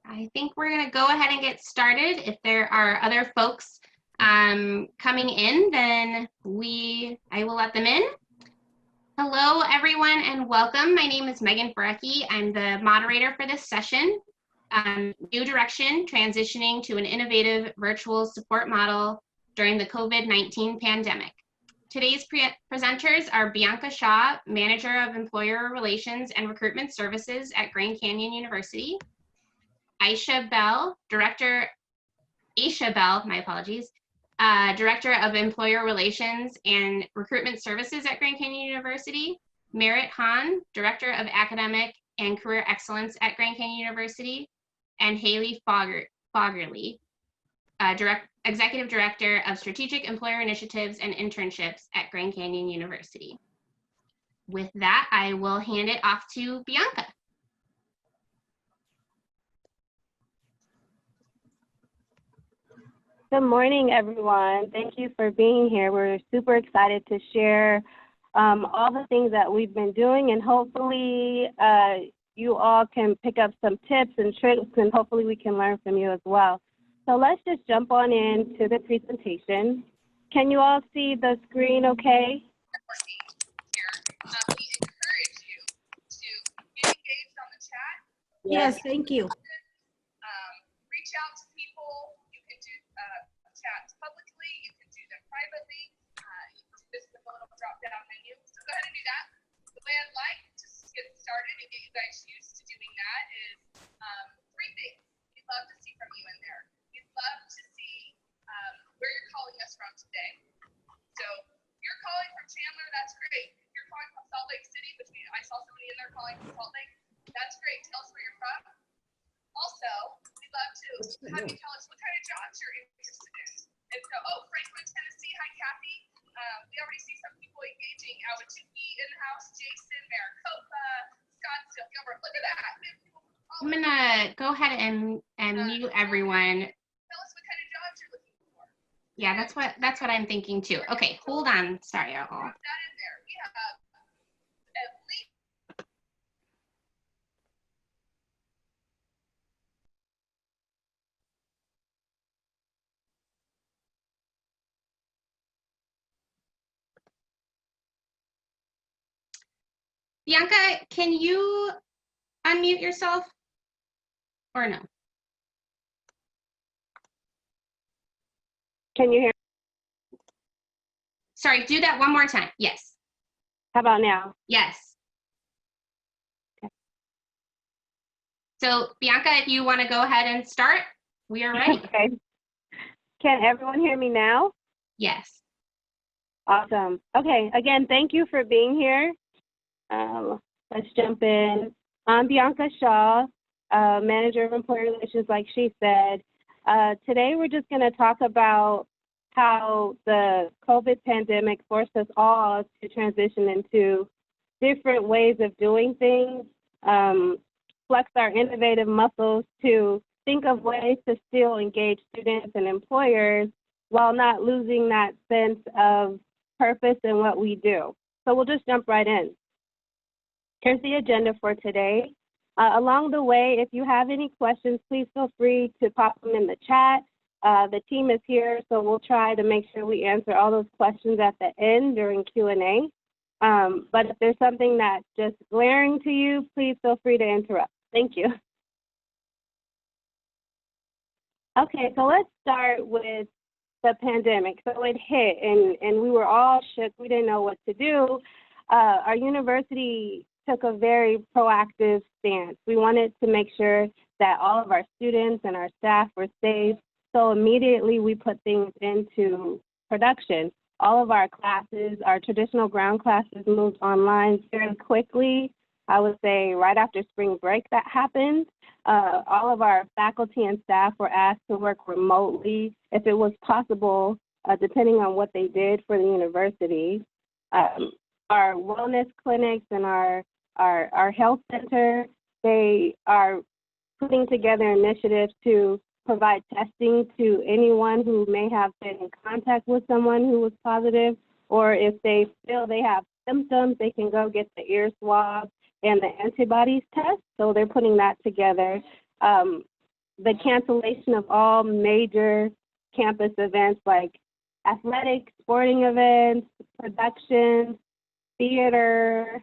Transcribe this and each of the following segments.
I think we're going to go ahead and get started. If there are other folks coming in, then I will let them in. Hello, everyone, and welcome. My name is Megan Barecki. I'm the moderator for this session, New Direction, Transitioning to an Innovative Virtual Support Model During the COVID-19 Pandemic. Today's presenters are Bianca Shaw, Manager of Employer Relations and Recruitment Services at Grand Canyon University, Aisha Bell, Director of Employer Relations and Recruitment Services at Grand Canyon University, Merritt Hahn, Director of Academic and Career Excellence at Grand Canyon University, and Haley Fogerly, Executive Director of Strategic Employer Initiatives and Internships at Grand Canyon University. With that, I will hand it off to Bianca. Good morning, everyone. Thank you for being here. We're super excited to share all the things that we've been doing, and hopefully you all can pick up some tips and tricks, and hopefully we can learn from you as well. So let's just jump on into the presentation. Can you all see the screen okay? We encourage you to get engaged on the chat. Yes, thank you. Reach out to people. You can do chats publicly. You can do them privately. You can do this with a little drop-down menu. So go ahead and do that. The way I'd like to get started and get you guys used to doing that is three things we'd love to see from you in there. We'd love to see where you're calling us from today. So you're calling from Chandler, that's great. If you're calling from Salt Lake City, which I saw somebody in there calling from Salt Lake, that's great. Tell us where you're from. Also, we'd love to have you tell us what kind of jobs you're interested in. And so, Franklin, Tennessee, hi, Kathy. We already see some people engaging. Awatuki in the house, Jason, Maricopa, Scottsdale, Gilbert. Look at that. I'm gonna go ahead and mute everyone. Tell us what kind of jobs you're looking for. Yeah, that's what I'm thinking too. Okay, hold on. Sorry, y'all. Drop that in there. We have at least Bianca, can you unmute yourself or no? Can you hear? Sorry, do that one more time. Yes. How about now? Yes. Okay. So Bianca, if you want to go ahead and start, we are ready. Okay. Can everyone hear me now? Yes. Awesome. Okay, again, thank you for being here. Let's jump in. I'm Bianca Shaw, Manager of Employer Relations, like she said. Today, we're just going to talk about how the COVID pandemic forced us all to transition into different ways of doing things, flex our innovative muscles to think of ways to still engage students and employers while not losing that sense of purpose in what we do. So we'll just jump right in. Here's the agenda for today. Along the way, if you have any questions, please feel free to pop them in the chat. The team is here, so we'll try to make sure we answer all those questions at the end during Q&A. But if there's something that's just glaring to you, please feel free to interrupt. Thank you. Okay, so let's start with the pandemic. So it hit, and we were all shook. We didn't know what to do. Our university took a very proactive stance. We wanted to make sure that all of our students and our staff were safe. So immediately we put things into production. All of our classes, our traditional ground classes, moved online very quickly. I would say right after spring break that happened. All of our faculty and staff were asked to work remotely if it was possible, depending on what they did for the university. Our wellness clinics and our health center, they are putting together initiatives to provide testing to anyone who may have been in contact with someone who was positive, or if they feel they have symptoms, they can go get the ear swab and the antibodies test. So they're putting that together. the cancellation of all major campus events like athletic, sporting events, productions, theater,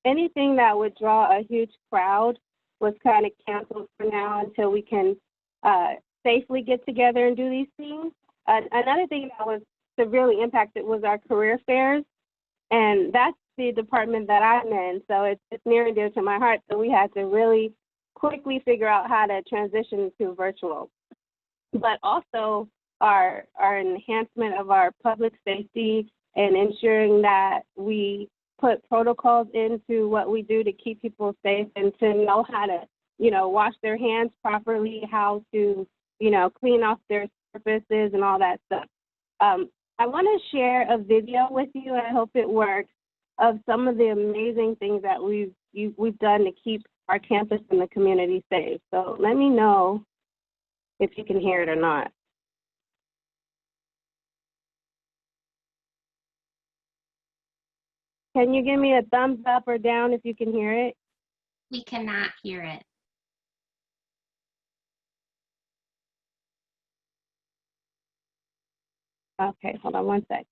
anything that would draw a huge crowd was kind of canceled for now until we can safely get together and do these things. Another thing that was severely impacted was our career fairs, and that's the department that I'm in, so it's near and dear to my heart. So we had to really quickly figure out how to transition to virtual. But also our enhancement of our public safety and ensuring that we put protocols into what we do to keep people safe and to know how to, wash their hands properly, how to, clean off their surfaces and all that stuff. I want to share a video with you, and I hope it works, of some of the amazing things that we've done to keep our campus and the community safe. So let me know if you can hear it or not. Can you give me a thumbs up or down if you can hear it? We cannot hear it. Okay, hold on one sec.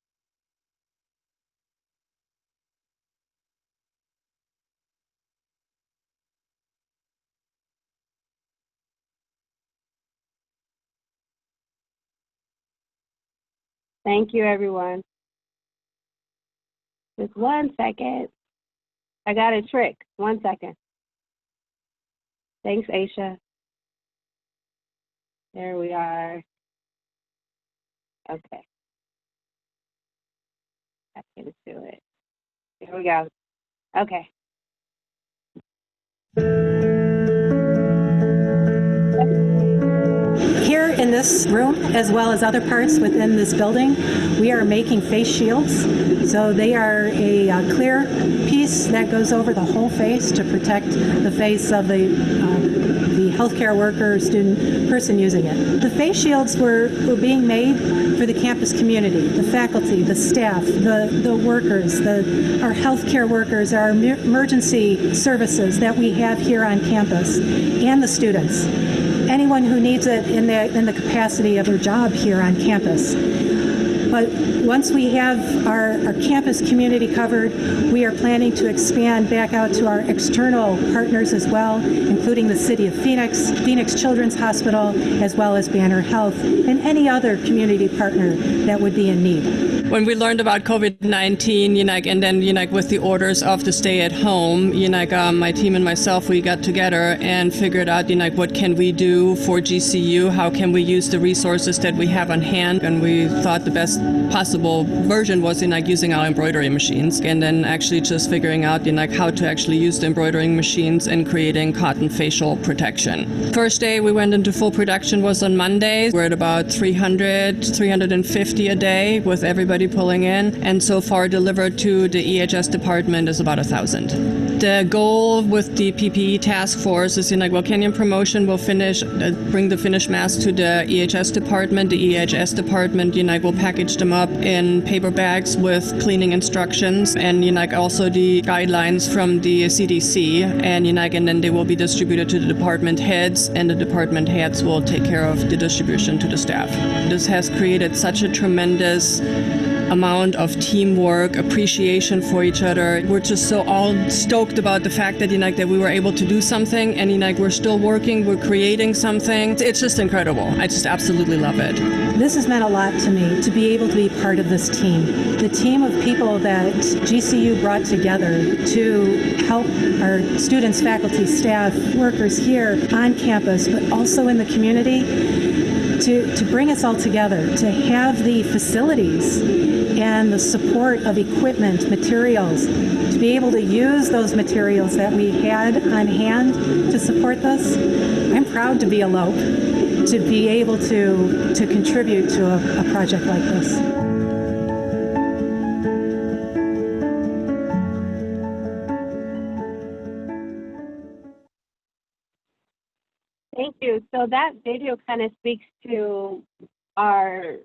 Thank you, everyone. Just 1 second. I got a trick. 1 second. Thanks, Aisha. There we are. Okay. Let's get into it. Here we go. Okay. Here in this room, as well as other parts within this building, we are making face shields. So they are a clear piece that goes over the whole face to protect the face of the healthcare worker, student, person using it. The face shields were being made for the campus community, the faculty, the staff, the workers, our healthcare workers, our emergency services that we have here on campus, and the students. Anyone who needs it in the capacity of their job here on campus. But once we have our campus community covered, we are planning to expand back out to our external partners as well, including the City of Phoenix, Phoenix Children's Hospital, as well as Banner Health, and any other community partner that would be in need. When we learned about COVID-19, and then, with the orders of the stay at home, my team and myself, we got together and figured out, what can we do for GCU? How can we use the resources that we have on hand? And we thought the best possible version was using our embroidery machines, and then actually just figuring out, how to actually use the embroidering machines and creating cotton facial protection. First day we went into full production was on Monday. We're at about 350 a day with everybody pulling in, and so far delivered to the EHS department is about 1,000. The goal with the PPE task force is, Canyon Promotion will bring the finished masks to the EHS department. The EHS department, will package them up in paper bags with cleaning instructions and, also the guidelines from the CDC, and, and then they will be distributed to the department heads, and the department heads will take care of the distribution to the staff. This has created such a tremendous amount of teamwork, appreciation for each other. We're just so all stoked about the fact that, that we were able to do something, and, we're still working, we're creating something. It's just incredible. I just absolutely love it. This has meant a lot to me, to be able to be part of this team. The team of people that GCU brought together to help our students, faculty, staff, workers here on campus, but also in the community, to bring us all together, to have the facilities and the support of equipment, materials, to be able to use those materials that we had on hand to support this. I'm proud to be a LOPE, to be able to contribute to a project like this. Thank you. So that video kind of speaks to our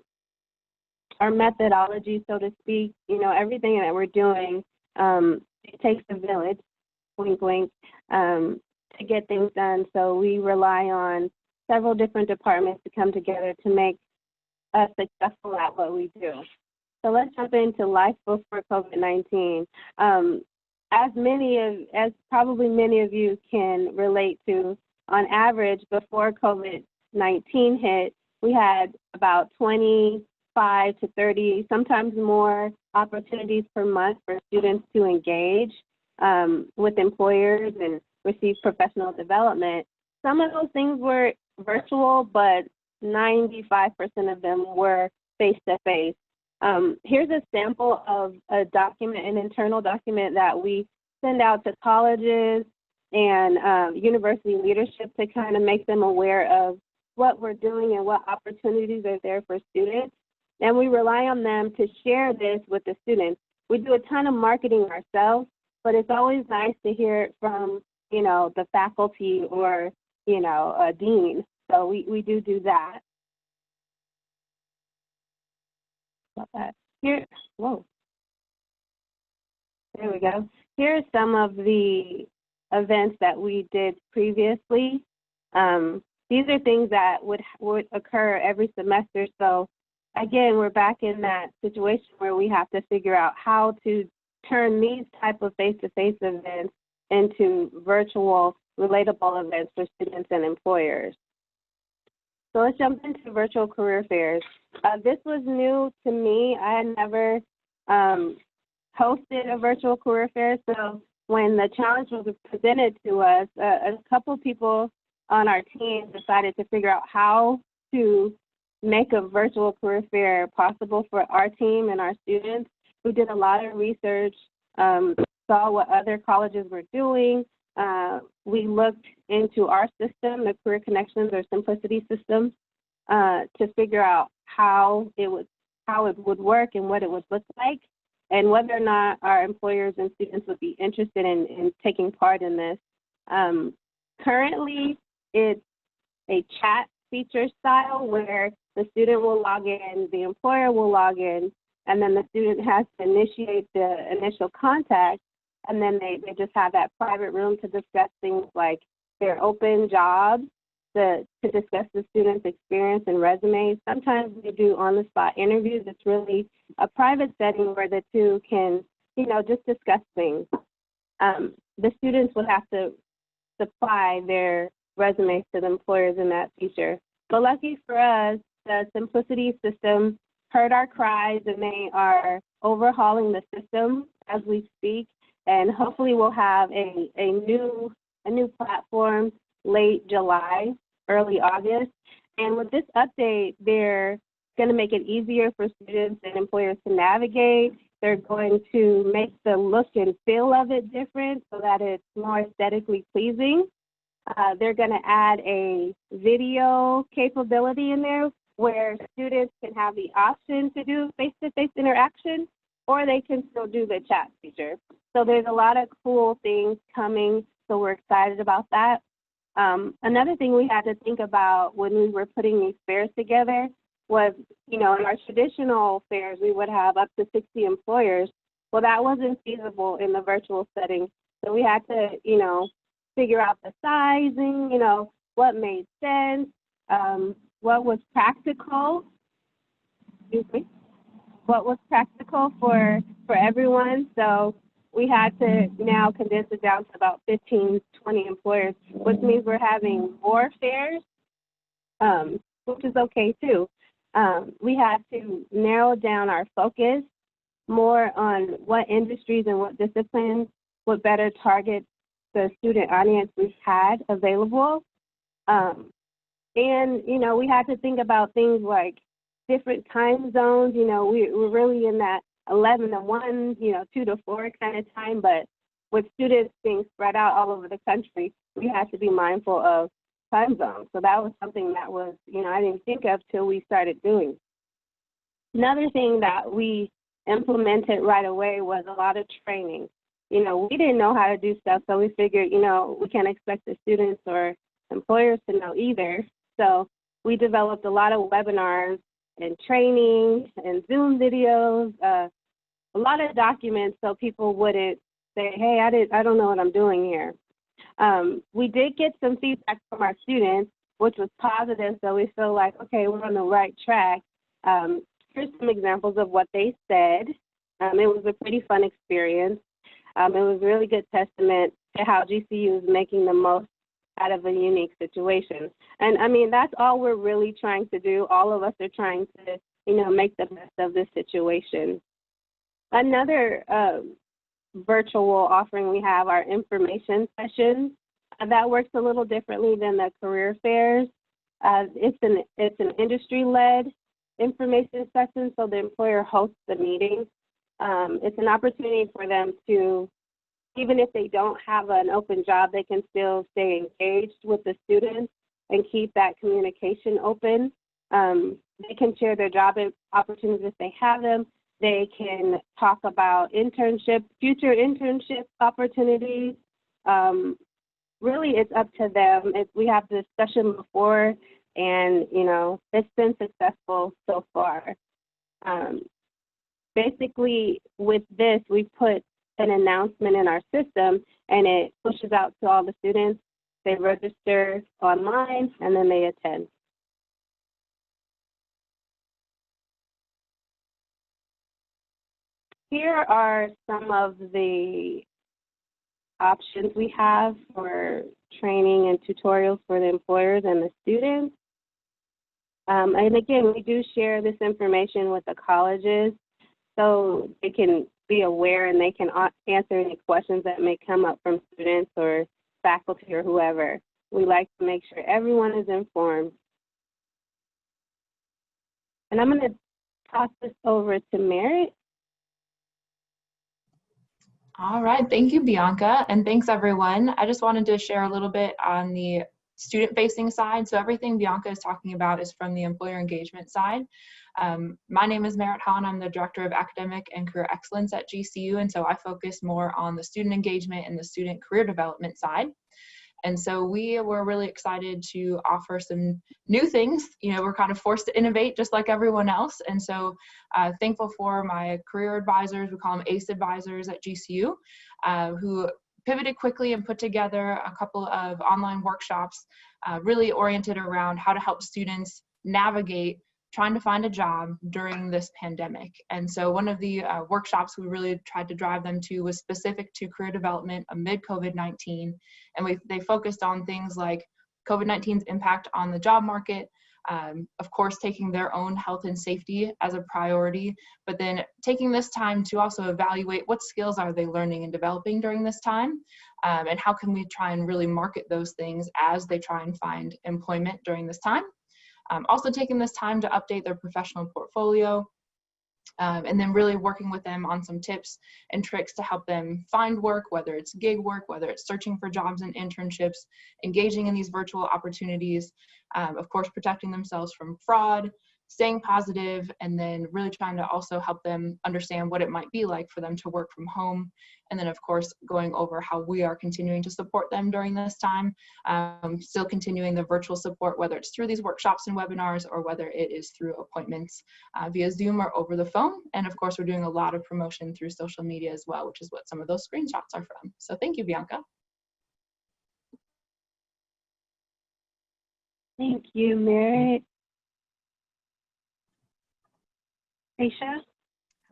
methodology, so to speak. Everything that we're doing, it takes a village, wink, wink, to get things done. So we rely on several different departments to come together to make us successful at what we do. So let's jump into life before COVID-19. As probably many of you can relate to, on average, before COVID-19 hit, we had about 25 to 30, sometimes more opportunities per month for students to engage with employers and receive professional development. Some of those things were virtual, but 95% of them were face-to-face. Here's a sample of a document, an internal document that we send out to colleges and university leadership to kind of make them aware of what we're doing and what opportunities are there for students. And we rely on them to share this with the students. We do a ton of marketing ourselves, but it's always nice to hear it from, the faculty or, a dean. So we do that. About that. Here, whoa. There we go. Here are some of the events that we did previously. These are things that would occur every semester. So again, we're back in that situation where we have to figure out how to turn these type of face-to-face events into virtual, relatable events for students and employers. So let's jump into virtual career fairs. This was new to me. I had never hosted a virtual career fair. So when the challenge was presented to us, a couple people on our team decided to figure out how to make a virtual career fair possible for our team and our students. We did a lot of research, saw what other colleges were doing. We looked into our system, the Career Connections or Simplicity system, to figure out how it would work and what it would look like, and whether or not our employers and students would be interested in taking part in this. Currently, it's a chat feature style where the student will log in, the employer will log in, and then the student has to initiate the initial contact, and then they just have that private room to discuss things like their open jobs, to discuss the student's experience and resumes. Sometimes we do on-the-spot interviews. It's really a private setting where the two can, just discuss things. The students would have to supply their resumes to the employers in that feature. But lucky for us, the Simplicity system heard our cries, and they are overhauling the system as we speak. And hopefully we'll have a new platform late July, early August. And with this update, they're going to make it easier for students and employers to navigate. They're going to make the look and feel of it different so that it's more aesthetically pleasing. They're going to add a video capability in there where students can have the option to do face-to-face interaction, or they can still do the chat feature. So there's a lot of cool things coming, so we're excited about that. Another thing we had to think about when we were putting these fairs together was, in our traditional fairs, we would have up to 60 employers. Well, that wasn't feasible in the virtual setting. So we had to, figure out the sizing, what made sense, what was practical, what was practical for everyone. So we had to now condense it down to about 15, 20 employers, which means we're having more fairs, which is okay too. We had to narrow down our focus more on what industries and what disciplines would better target the student audience we've had available. And, we had to think about things like different time zones. We're really in that 11 to 1, 2 to 4 kind of time, but with students being spread out all over the country, we had to be mindful of time zones. So that was something that was, I didn't think of till we started doing. Another thing that we implemented right away was a lot of training. We didn't know how to do stuff, so we figured, we can't expect the students or employers to know either. So we developed a lot of webinars and training and Zoom videos, a lot of documents so people wouldn't say, hey, I don't know what I'm doing here. We did get some feedback from our students. which was positive. So we feel like, okay, we're on the right track. Here's some examples of what they said. It was a pretty fun experience. It was a really good testament to how GCU is making the most out of a unique situation. And I mean, that's all we're really trying to do. All of us are trying to, make the best of this situation. Another virtual offering we have are information sessions. That works a little differently than the career fairs. It's an industry-led information session, so the employer hosts the meeting. It's an opportunity for them to, even if they don't have an open job, they can still stay engaged with the students and keep that communication open. They can share their job opportunities if they have them. They can talk about internships, future internship opportunities. Really, it's up to them. We have the discussion before, and, it's been successful so far. Basically, with this, we put an announcement in our system, and it pushes out to all the students. They register online, and then they attend. Here are some of the options we have for training and tutorials for the employers and the students. And again, we do share this information with the colleges so they can be aware and they can answer any questions that may come up from students or faculty or whoever. We like to make sure everyone is informed. And I'm going to toss this over to Merritt. All right, thank you, Bianca, and thanks everyone. I just wanted to share a little bit on the student-facing side. So everything Bianca is talking about is from the employer engagement side. My name is Merritt Hahn. I'm the Director of Academic and Career Excellence at GCU, and so I focus more on the student engagement and the student career development side. And so we were really excited to offer some new things. We're kind of forced to innovate just like everyone else. And so thankful for my career advisors, we call them ACE advisors at GCU, who pivoted quickly and put together a couple of online workshops really oriented around how to help students navigate trying to find a job during this pandemic. And so one of the workshops we really tried to drive them to was specific to career development amid COVID-19. And they focused on things like COVID-19's impact on the job market, of course, taking their own health and safety as a priority, but then taking this time to also evaluate what skills are they learning and developing during this time, and how can we try and really market those things as they try and find employment during this time. Also taking this time to update their professional portfolio, and then really working with them on some tips and tricks to help them find work, whether it's gig work, whether it's searching for jobs and internships, engaging in these virtual opportunities, of course, protecting themselves from fraud, staying positive, and then really trying to also help them understand what it might be like for them to work from home. And then, of course, going over how we are continuing to support them during this time, still continuing the virtual support, whether it's through these workshops and webinars or whether it is through appointments via Zoom or over the phone. And of course, we're doing a lot of promotion through social media as well, which is what some of those screenshots are from. So thank you, Bianca. Thank you, Merritt. Aisha?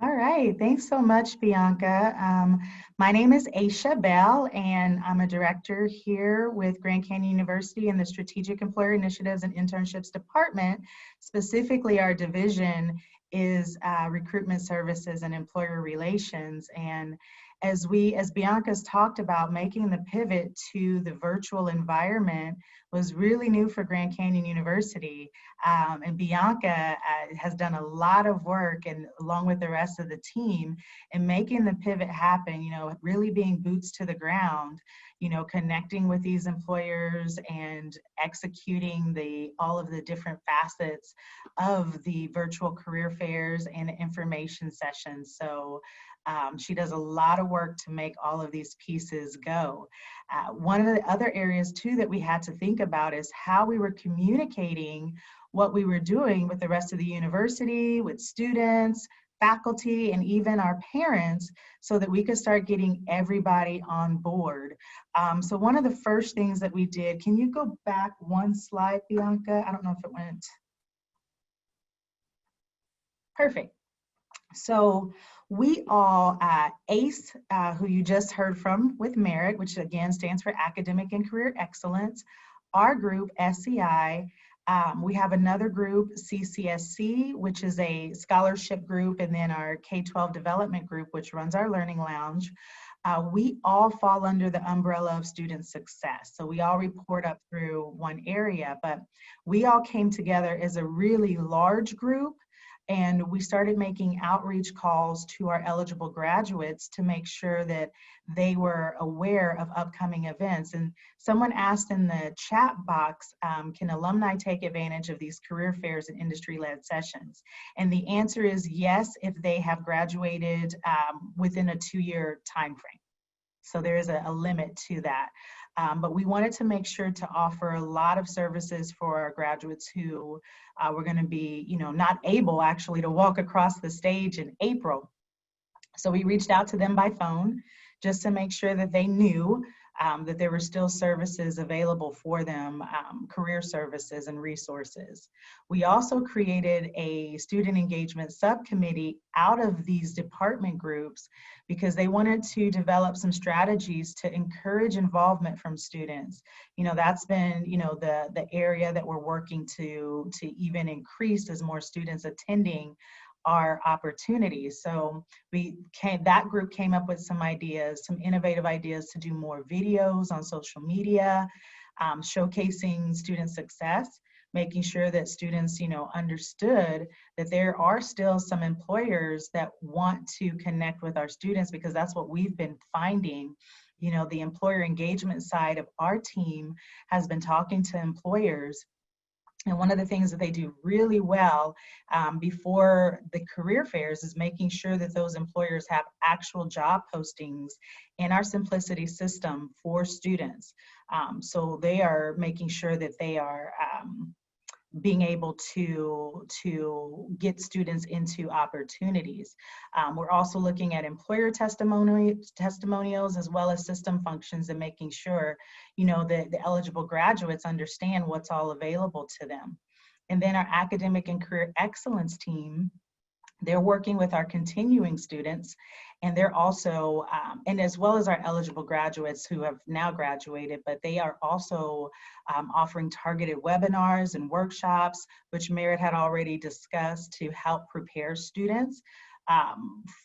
All right, thanks so much, Bianca. My name is Aisha Bell, and I'm a director here with Grand Canyon University in the Strategic Employer Initiatives and Internships Department. Specifically, our division is Recruitment Services and Employer Relations. And as Bianca's talked about, making the pivot to the virtual environment was really new for Grand Canyon University. And Bianca has done a lot of work, and along with the rest of the team, in making the pivot happen, really being boots to the ground, connecting with these employers and executing all of the different facets of the virtual career fairs and information sessions. So she does a lot of work to make all of these pieces go. One of the other areas too that we had to think about is how we were communicating what we were doing with the rest of the university, with students, faculty, and even our parents so that we could start getting everybody on board. So one of the first things that we did, can you go back one slide, Bianca? I don't know if it went. Perfect. So we all, ACE, who you just heard from with Merit, which again stands for Academic and Career Excellence, our group, SEI, we have another group, CCSC, which is a scholarship group, and then our K-12 development group, which runs our Learning Lounge. We all fall under the umbrella of student success. So we all report up through one area, but we all came together as a really large group, and we started making outreach calls to our eligible graduates to make sure that they were aware of upcoming events. And someone asked in the chat box, can alumni take advantage of these career fairs and industry-led sessions? And the answer is yes, if they have graduated within a 2-year time frame. So there is a limit to that. But we wanted to make sure to offer a lot of services for our graduates who were going to be, not able actually to walk across the stage in April. So we reached out to them by phone just to make sure that they knew that there were still services available for them, career services and resources. We also created a student engagement subcommittee out of these department groups because they wanted to develop some strategies to encourage involvement from students. That's been, the area that we're working to even increase as more students attending our opportunities. So that group came up with some ideas, some innovative ideas to do more videos on social media, showcasing student success, making sure that students, understood that there are still some employers that want to connect with our students, because that's what we've been finding. The employer engagement side of our team has been talking to employers. And one of the things that they do really well before the career fairs is making sure that those employers have actual job postings in our Simplicity system for students. So they are making sure that they are being able to get students into opportunities. We're also looking at employer testimonials as well as system functions, and making sure, that the eligible graduates understand what's all available to them. And then our academic and career excellence team, they're working with our continuing students, and they're also, and as well as our eligible graduates who have now graduated, but they are also offering targeted webinars and workshops, which Merit had already discussed, to help prepare students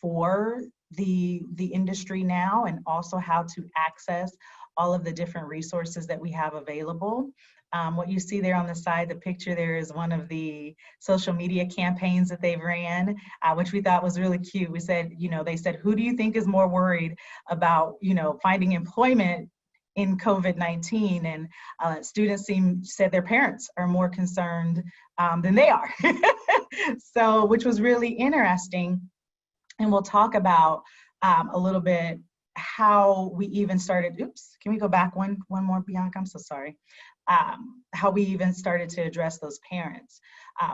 for the industry now, and also how to access all of the different resources that we have available. What you see there on the side, the picture there, is one of the social media campaigns that they've ran, which we thought was really cute. We said, they said, who do you think is more worried about, finding employment in COVID-19? And students said their parents are more concerned than they are. So, which was really interesting. And we'll talk about a little bit how we even started, oops, can we go back one more, Bianca? I'm so sorry. How we even started to address those parents.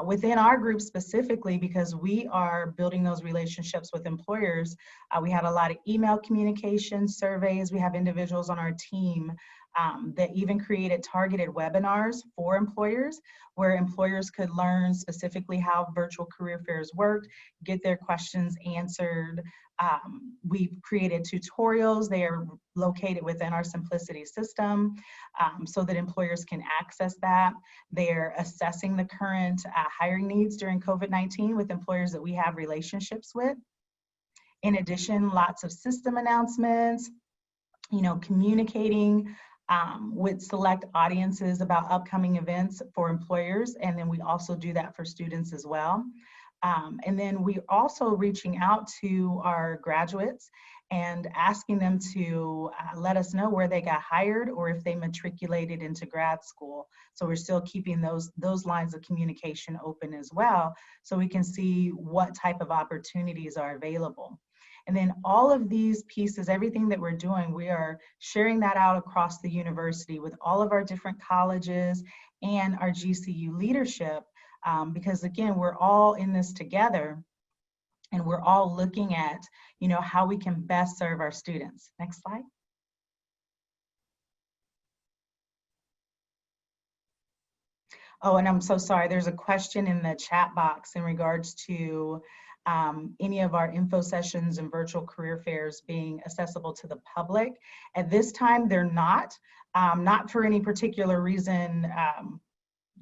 Within our group specifically, because we are building those relationships with employers, we had a lot of email communication, surveys. We have individuals on our team that even created targeted webinars for employers, where employers could learn specifically how virtual career fairs worked, get their questions answered. We've created tutorials. They are located within our Simplicity system so that employers can access that. They're assessing the current hiring needs during COVID-19 with employers that we have relationships with. In addition, lots of system announcements, communicating with select audiences about upcoming events for employers. And then we also do that for students as well. And then we're also reaching out to our graduates and asking them to let us know where they got hired or if they matriculated into grad school. So we're still keeping those lines of communication open as well, so we can see what type of opportunities are available. And then all of these pieces, everything that we're doing, we are sharing that out across the university with all of our different colleges and our GCU leadership, because again, we're all in this together. And we're all looking at, you know, how we can best serve our students. Next slide. Oh, and I'm so sorry, there's a question in the chat box in regards to any of our info sessions and virtual career fairs being accessible to the public. At this time, they're not for any particular reason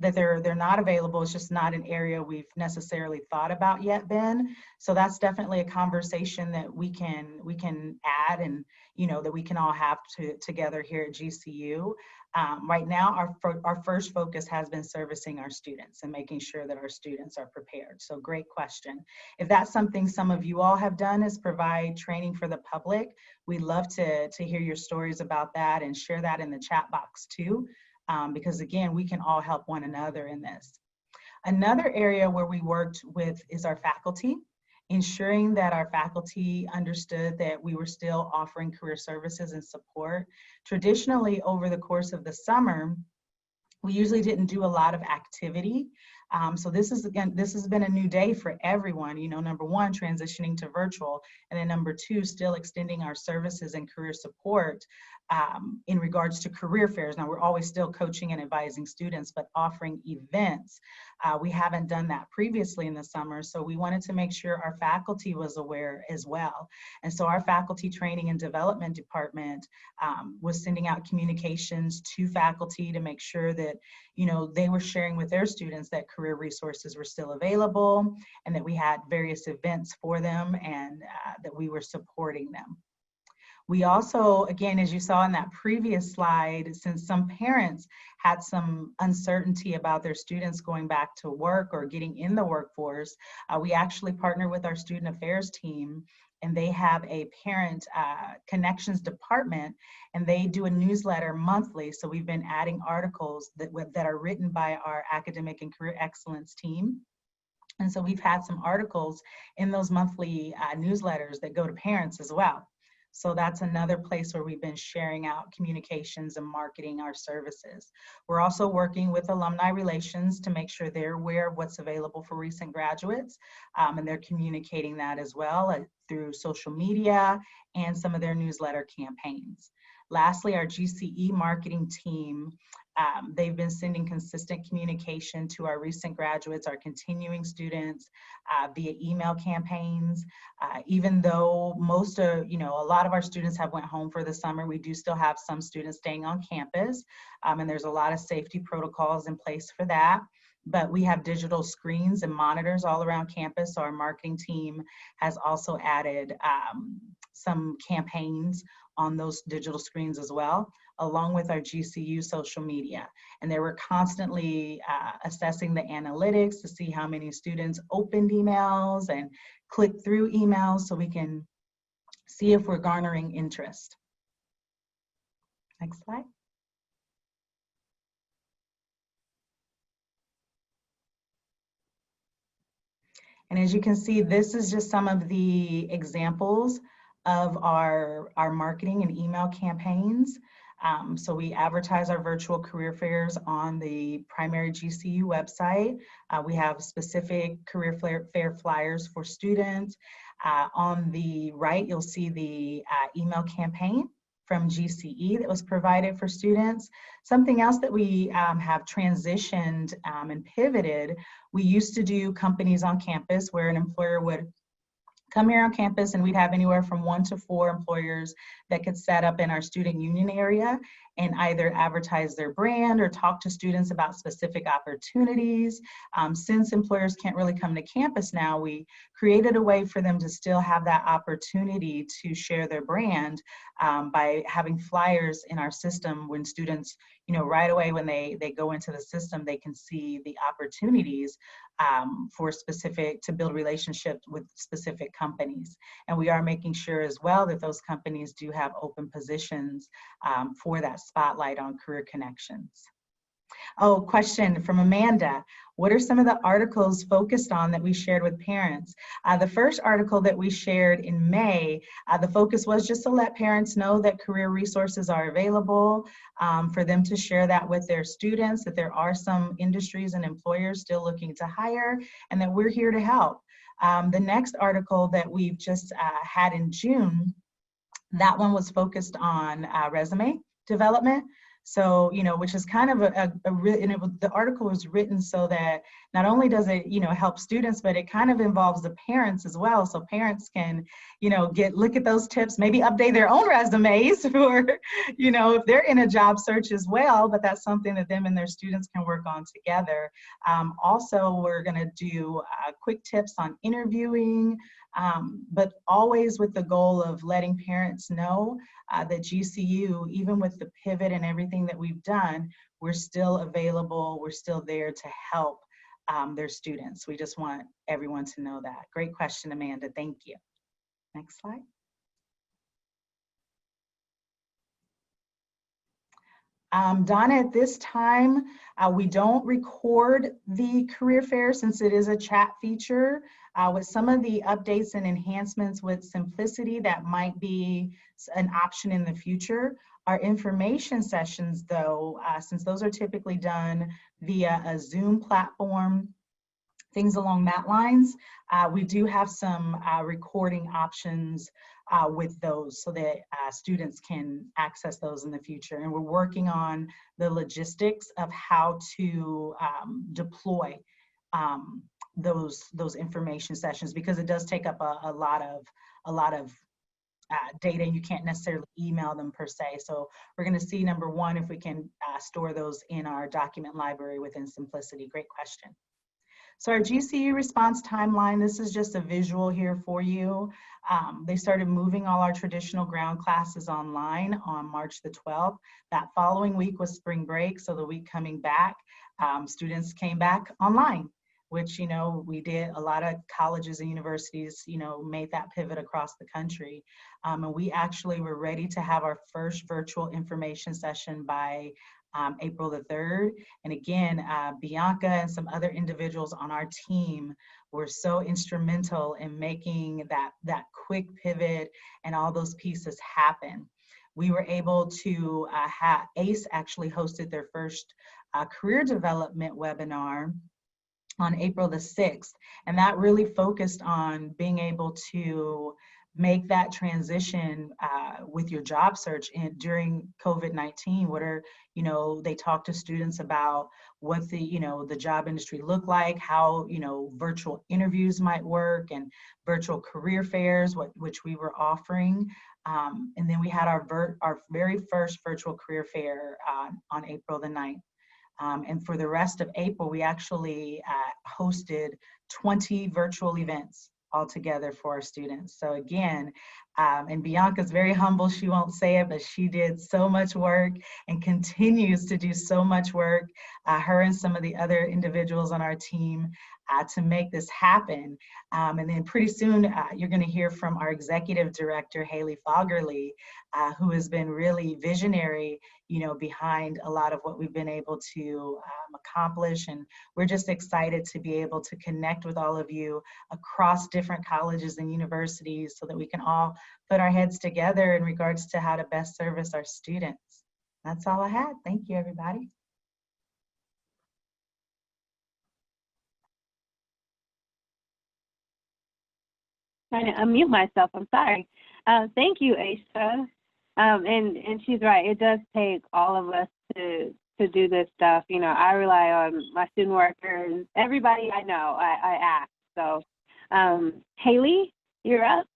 that they're not available. It's just not an area we've necessarily thought about yet, Ben. So that's definitely a conversation that we can add, and you know, that we can all have together here at GCU. Right now, our first focus has been servicing our students and making sure that our students are prepared. So great question. If that's something some of you all have done, is provide training for the public, we'd love to hear your stories about that and share that in the chat box too. Because again, we can all help one another in this. Another area where we worked with is our faculty, ensuring that our faculty understood that we were still offering career services and support. Traditionally, over the course of the summer, we usually didn't do a lot of activity. So this has been a new day for everyone. You know, number one, transitioning to virtual, and then number two, still extending our services and career support in regards to career fairs. Now, we're always still coaching and advising students, but offering events. We haven't done that previously in the summer, so we wanted to make sure our faculty was aware as well. And so our faculty training and development department was sending out communications to faculty to make sure that, you know, they were sharing with their students that career resources were still available and that we had various events for them, and that we were supporting them. We also, again, as you saw in that previous slide, since some parents had some uncertainty about their students going back to work or getting in the workforce, we actually partner with our student affairs team, and they have a parent connections department, and they do a newsletter monthly. So we've been adding articles that are written by our academic and career excellence team. And so we've had some articles in those monthly newsletters that go to parents as well. So that's another place where we've been sharing out communications and marketing our services. We're also working with alumni relations to make sure they're aware of what's available for recent graduates, and they're communicating that as well through social media and some of their newsletter campaigns. Lastly, our GCE marketing team, they've been sending consistent communication to our recent graduates, our continuing students, via email campaigns. Even though a lot of our students have went home for the summer, we do still have some students staying on campus, and there's a lot of safety protocols in place for that. But we have digital screens and monitors all around campus, so our marketing team has also added some campaigns on those digital screens as well, along with our GCU social media. And they were constantly assessing the analytics to see how many students opened emails and clicked through emails, so we can see if we're garnering interest. Next slide. And as you can see, this is just some of the examples of our marketing and email campaigns. So we advertise our virtual career fairs on the primary GCU website. We have specific career fair flyers for students. On the right, you'll see the email campaign from GCE that was provided for students. Something else that we have transitioned and pivoted, we used to do companies on campus where an employer would come here on campus, and we'd have anywhere from 1 to 4 employers that could set up in our student union area and either advertise their brand or talk to students about specific opportunities. Since employers can't really come to campus now, we created a way for them to still have that opportunity to share their brand by having flyers in our system when students, right away when they go into the system, they can see the opportunities to build relationships with specific companies. And we are making sure as well that those companies do have open positions for that spotlight on career connections. Oh, question from Amanda. What are some of the articles focused on that we shared with parents? The first article that we shared in May, the focus was just to let parents know that career resources are available, for them to share that with their students, that there are some industries and employers still looking to hire, and that we're here to help. The next article that we've just had in June, that one was focused on resume development. So, which is kind of the article was written so that not only does it, help students, but it kind of involves the parents as well. So parents can, look at those tips, maybe update their own resumes for, if they're in a job search as well, but that's something that them and their students can work on together. Also, we're gonna do quick tips on interviewing, but always with the goal of letting parents know that GCU, even with the pivot and everything that we've done, we're still available, we're still there to help their students. We just want everyone to know that. Great question, Amanda, thank you. Next slide. Donna, at this time, we don't record the career fair since it is a chat feature. With some of the updates and enhancements with Simplicity, that might be an option in the future. Our information sessions, though, since those are typically done via a Zoom platform, things along that lines, we do have some recording options with those so that students can access those in the future. And we're working on the logistics of how to deploy those information sessions, because it does take up a lot of data. You can't necessarily email them per se. So we're going to see, number one, if we can store those in our document library within Simplicity. Great question. So our GCU response timeline, this is just a visual here for you. They started moving all our traditional ground classes online on March the 12th. That following week was spring break, so the week coming back, students came back online, which, we did. A lot of colleges and universities, made that pivot across the country. And we actually were ready to have our first virtual information session by April the 3rd. And again, Bianca and some other individuals on our team were so instrumental in making that quick pivot and all those pieces happen. We were able to have ACE actually hosted their first career development webinar on April the 6th. And that really focused on being able to make that transition with your job search during COVID-19. What are, they talk to students about what the job industry looked like, how, virtual interviews might work, and virtual career fairs, which we were offering. And then we had our very first virtual career fair on April the 9th. And for the rest of April, we actually hosted 20 virtual events altogether for our students. So again, and Bianca's very humble, she won't say it, but she did so much work and continues to do so much work, her and some of the other individuals on our team, to make this happen. And then pretty soon, you're gonna hear from our executive director, Haley Fogerly, who has been really visionary, behind a lot of what we've been able to accomplish. And we're just excited to be able to connect with all of you across different colleges and universities so that we can all put our heads together in regards to how to best service our students. That's all I had. Thank you, everybody. Trying to unmute myself, I'm sorry. Thank you, Aisha. And she's right, it does take all of us to do this stuff. I rely on my student workers, everybody I know, I ask. So Haley, you're up.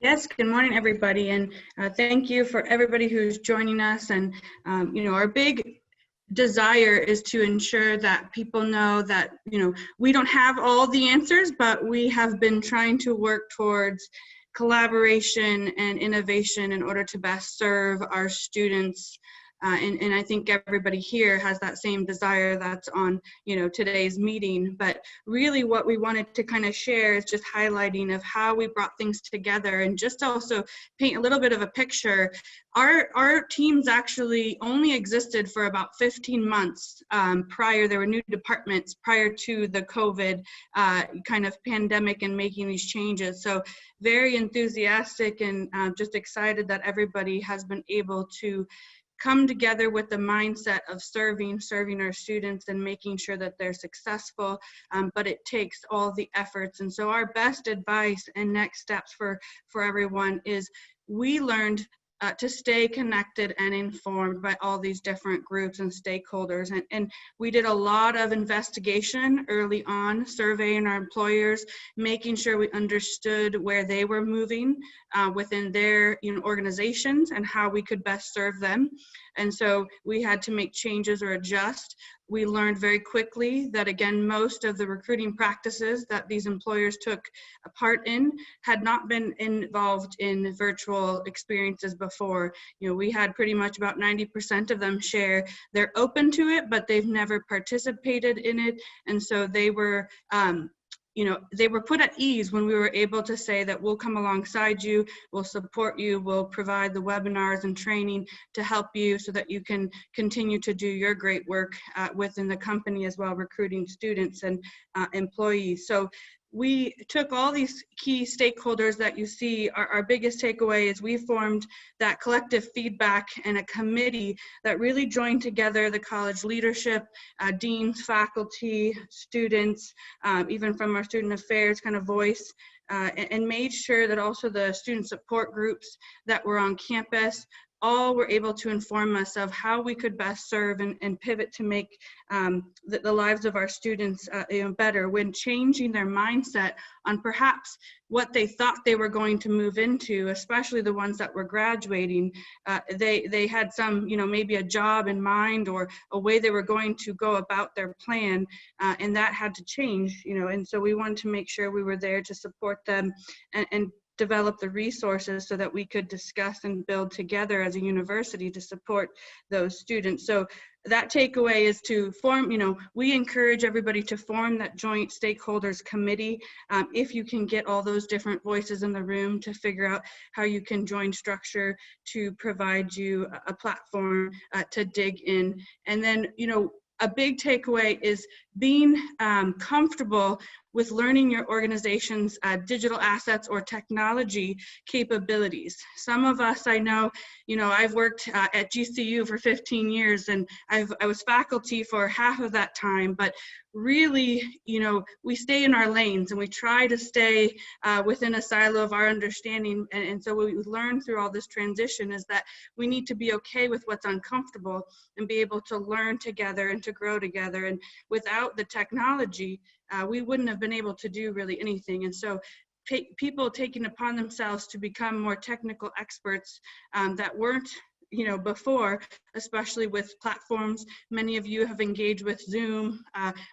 Yes, good morning, everybody, and thank you for everybody who's joining us. And our big desire is to ensure that people know that we don't have all the answers, but we have been trying to work towards collaboration and innovation in order to best serve our students. And I think everybody here has that same desire that's on today's meeting. But really what we wanted to kind of share is just highlighting of how we brought things together, and just also paint a little bit of a picture. Our teams actually only existed for about 15 months prior. There were new departments prior to the COVID kind of pandemic and making these changes. So very enthusiastic and just excited that everybody has been able to come together with the mindset of serving our students and making sure that they're successful, but it takes all the efforts. And so our best advice and next steps for everyone is we learned to stay connected and informed by all these different groups and stakeholders. And we did a lot of investigation early on, surveying our employers, making sure we understood where they were moving within their organizations and how we could best serve them. And so we had to make changes or adjust. We learned very quickly that, again, most of the recruiting practices that these employers took a part in had not been involved in virtual experiences before. We had pretty much about 90% of them share they're open to it, but they've never participated in it. And so they were they were put at ease when we were able to say that we'll come alongside you, we'll support you, we'll provide the webinars and training to help you so that you can continue to do your great work within the company as well, recruiting students and employees. So we took all these key stakeholders that you see. Our biggest takeaway is we formed that collective feedback and a committee that really joined together the college leadership, deans, faculty, students, even from our student affairs kind of voice, and made sure that also the student support groups that were on campus all were able to inform us of how we could best serve and pivot to make the lives of our students better when changing their mindset on perhaps what they thought they were going to move into, especially the ones that were graduating. They had some, maybe a job in mind or a way they were going to go about their plan, and that had to change, and so we wanted to make sure we were there to support them and develop the resources so that we could discuss and build together as a university to support those students. So that takeaway is to form, we encourage everybody to form that joint stakeholders committee if you can get all those different voices in the room to figure out how you can join structure to provide you a platform to dig in. And then, a big takeaway is being comfortable with learning your organization's digital assets or technology capabilities. Some of us, I know, I've worked at GCU for 15 years and I was faculty for half of that time, but really, we stay in our lanes and we try to stay within a silo of our understanding. And so what we learned through all this transition is that we need to be okay with what's uncomfortable and be able to learn together and to grow together. And without the technology, we wouldn't have been able to do really anything. And so people taking upon themselves to become more technical experts that weren't before, especially with platforms. Many of you have engaged with Zoom,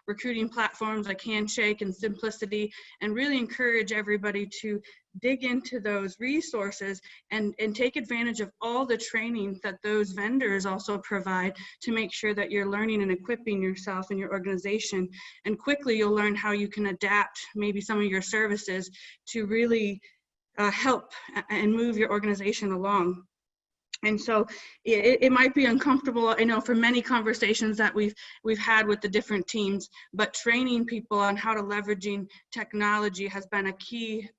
recruiting platforms like Handshake and Simplicity, and really encourage everybody to dig into those resources and take advantage of all the training that those vendors also provide to make sure that you're learning and equipping yourself and your organization. And quickly you'll learn how you can adapt maybe some of your services to really help and move your organization along. And so it might be uncomfortable, I know, for many conversations that we've had with the different teams, but training people on how to leveraging technology has been a key,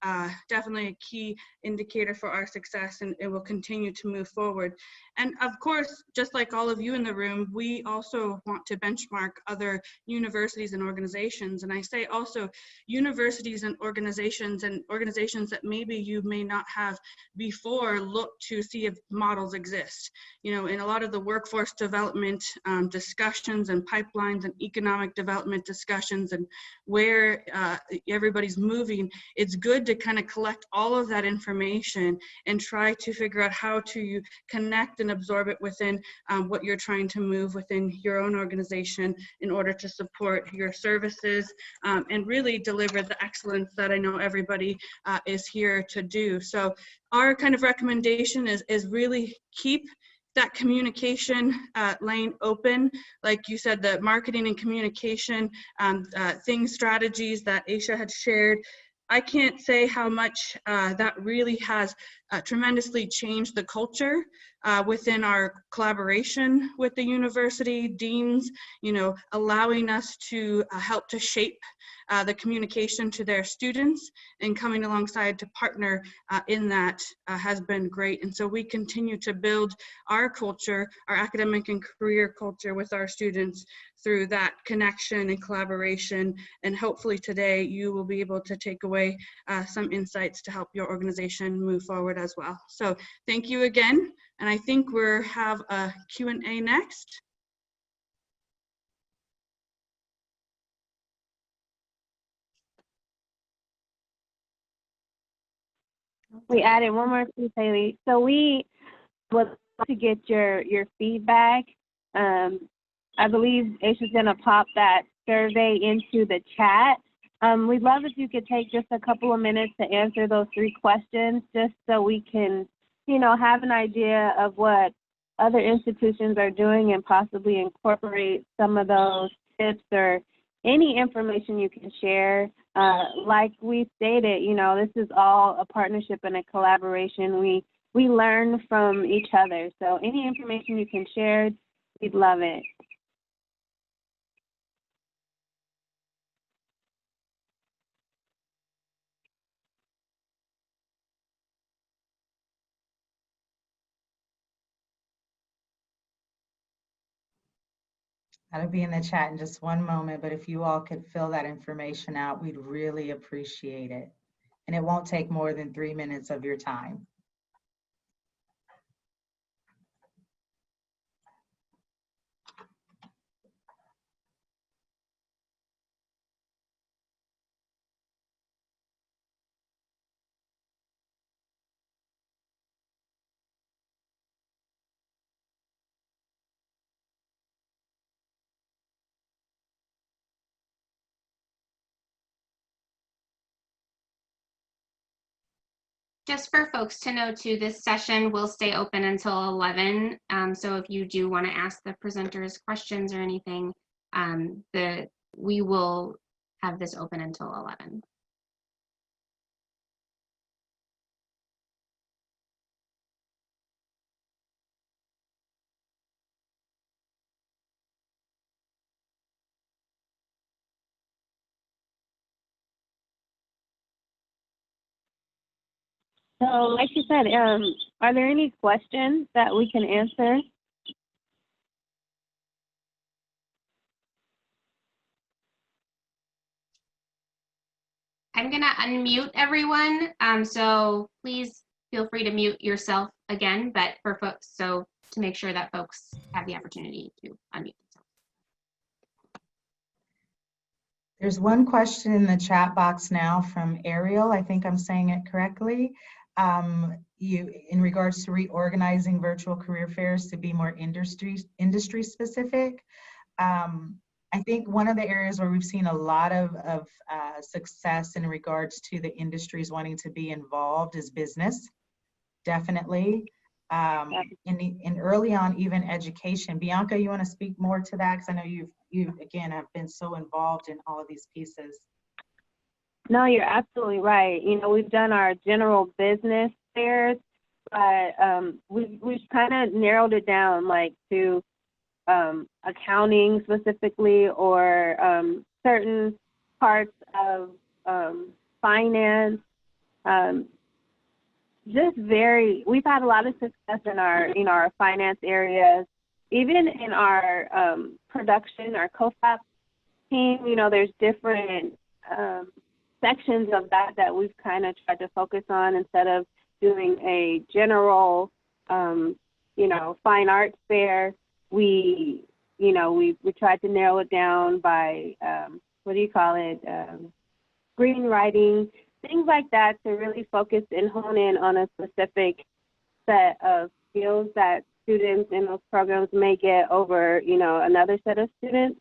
definitely a key indicator for our success, and it will continue to move forward. And of course, just like all of you in the room, we also want to benchmark other universities and organizations. And I say also universities and organizations that maybe you may not have before look to see if models exist. In a lot of the workforce development discussions and pipelines and economic development discussions and where everybody's moving, it's good to kind of collect all of that information and try to figure out how to connect and absorb it within what you're trying to move within your own organization in order to support your services and really deliver the excellence that I know everybody is here to do. So our kind of recommendation is really keep that communication lane open. Like you said, the marketing and communication strategies that Aisha had shared, I can't say how much that really has tremendously changed the culture within our collaboration with the university, deans, allowing us to help to shape the communication to their students, and coming alongside to partner in that has been great. And so we continue to build our culture, our academic and career culture with our students through that connection and collaboration. And hopefully today you will be able to take away some insights to help your organization move forward as well. So thank you again. And I think we have a Q&A next. We added one more piece, Haley. So we would like to get your feedback. I believe Aisha's going to pop that survey into the chat. We'd love if you could take just a couple of minutes to answer those 3 questions, just so we can, have an idea of what other institutions are doing and possibly incorporate some of those tips or any information you can share. Like we stated, this is all a partnership and a collaboration. We learn from each other. So any information you can share, we'd love it. That'll be in the chat in just one moment, but if you all could fill that information out, we'd really appreciate it. And it won't take more than 3 minutes of your time. Just for folks to know too, this session will stay open until 11. So if you do want to ask the presenters questions or anything, we will have this open until 11. So like you said, are there any questions that we can answer? I'm going to unmute everyone. So please feel free to mute yourself again, but for folks, so to make sure that folks have the opportunity to unmute themselves. There's one question in the chat box now from Ariel. I think I'm saying it correctly. In regards to reorganizing virtual career fairs to be more industry specific. I think one of the areas where we've seen a lot of success in regards to the industries wanting to be involved is business, definitely. And early on, even education. Bianca, you want to speak more to that? Because I know you again have been so involved in all of these pieces. No, you're absolutely right. We've done our general business fairs, but we've kind of narrowed it down, like to accounting specifically, or certain parts of finance. We've had a lot of success in our finance areas, even in our production, our COFAP team. There's different sections of that we've kind of tried to focus on instead of doing a general, fine arts fair. We tried to narrow it down by, screenwriting, things like that, to really focus and hone in on a specific set of skills that students in those programs may get over, another set of students.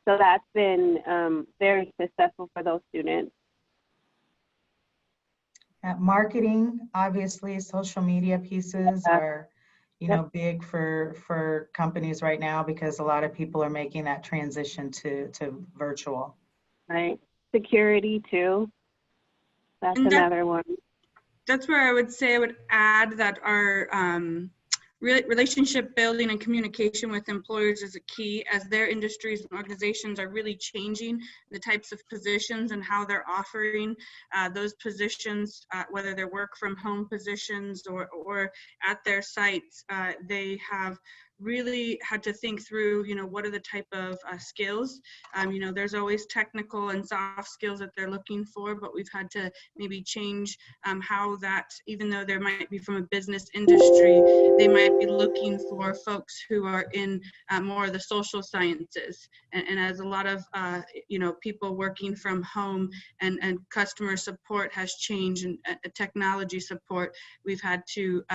So that's been very successful for those students. Marketing, obviously, social media pieces are, big for companies right now, because a lot of people are making that transition to virtual. Right. Security too. That's another one. That's where I would say I would add that our relationship building and communication with employers is a key, as their industries and organizations are really changing the types of positions and how they're offering those positions, whether they're work from home positions or at their sites. They have really had to think through, what are the type of skills. There's always technical and soft skills that they're looking for, but we've had to maybe change how that, even though there might be from a business industry, they might be looking for folks who are in more of the social sciences. And as a lot of, people working from home and customer support has changed, and technology support, we've had to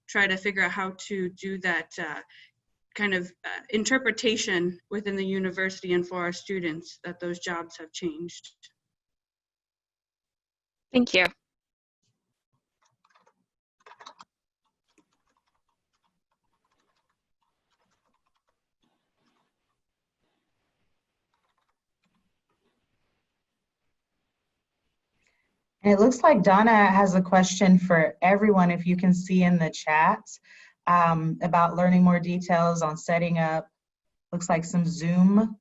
try to figure out how to do that kind of interpretation within the university and for our students, that those jobs have changed. Thank you. And it looks like Donna has a question for everyone, if you can see in the chat, about learning more details on setting up, looks like some Zoom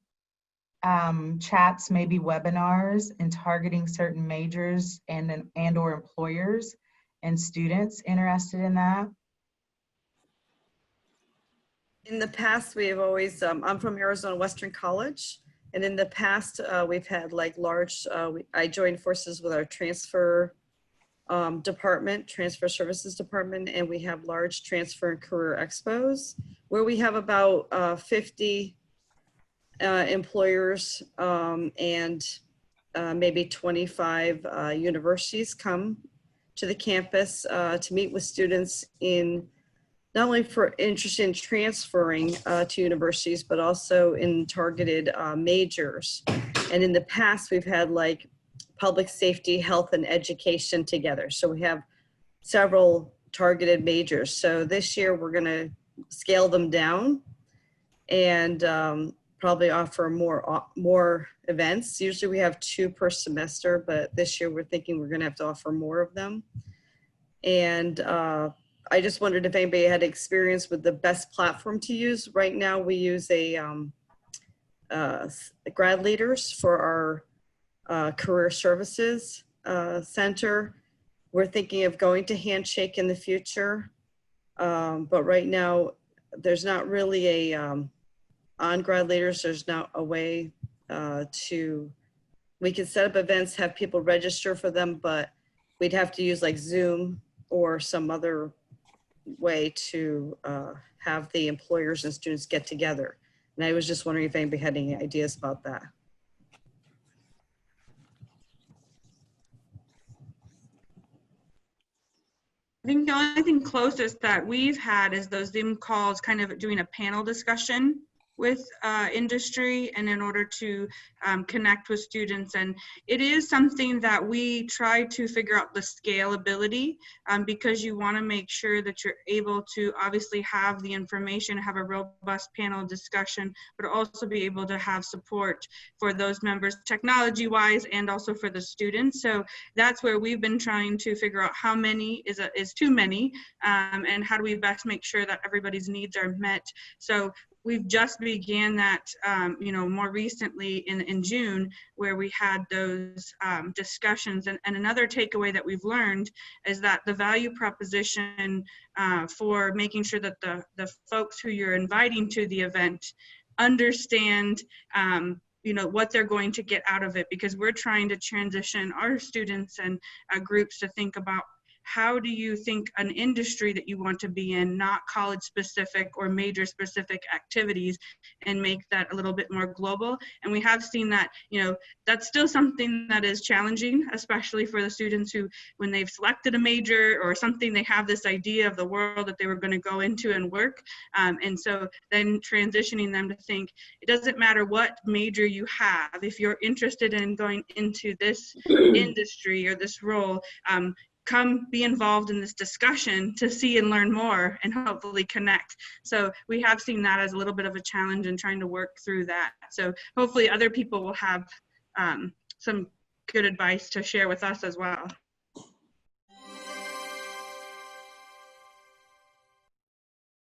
chats, maybe webinars, and targeting certain majors and or employers and students interested in that. In the past, we have always, I'm from Arizona Western College, and in the past, we've had like large, I joined forces with our transfer department, transfer services department, and we have large transfer and career expos where we have about 50 employers and maybe 25 universities come to the campus to meet with students in not only for interest in transferring to universities, but also in targeted majors. And in the past, we've had like public safety, health, and education together. So we have several targeted majors. So this year we're gonna scale them down and probably offer more events. Usually we have 2 per semester, but this year we're thinking we're gonna have to offer more of them. And I just wondered if anybody had experience with the best platform to use. Right now we use a grad leaders for our career services center. We're thinking of going to Handshake in the future, but right now there's not really a on grad leaders. There's not a way we can set up events, have people register for them, but we'd have to use like Zoom or some other way to have the employers and students get together. And I was just wondering if anybody had any ideas about that. I think the only thing closest that we've had is those Zoom calls, kind of doing a panel discussion with industry, and in order to connect with students. And it is something that we try to figure out the scalability, because you want to make sure that you're able to obviously have the information, have a robust panel discussion, but also be able to have support for those members technology wise and also for the students. So that's where we've been trying to figure out how many is too many, and how do we best make sure that everybody's needs are met. So we've just began that, more recently in June, where we had those discussions. And another takeaway that we've learned is that the value proposition for making sure that the folks who you're inviting to the event understand what they're going to get out of it, because we're trying to transition our students and groups to think about how do you think an industry that you want to be in, not college specific or major specific activities, and make that a little bit more global. And we have seen that, that's still something that is challenging, especially for the students who, when they've selected a major or something, they have this idea of the world that they were going to go into and work. And so then transitioning them to think, it doesn't matter what major you have, if you're interested in going into this industry or this role, come be involved in this discussion to see and learn more and hopefully connect. So we have seen that as a little bit of a challenge in trying to work through that. So hopefully other people will have some good advice to share with us as well.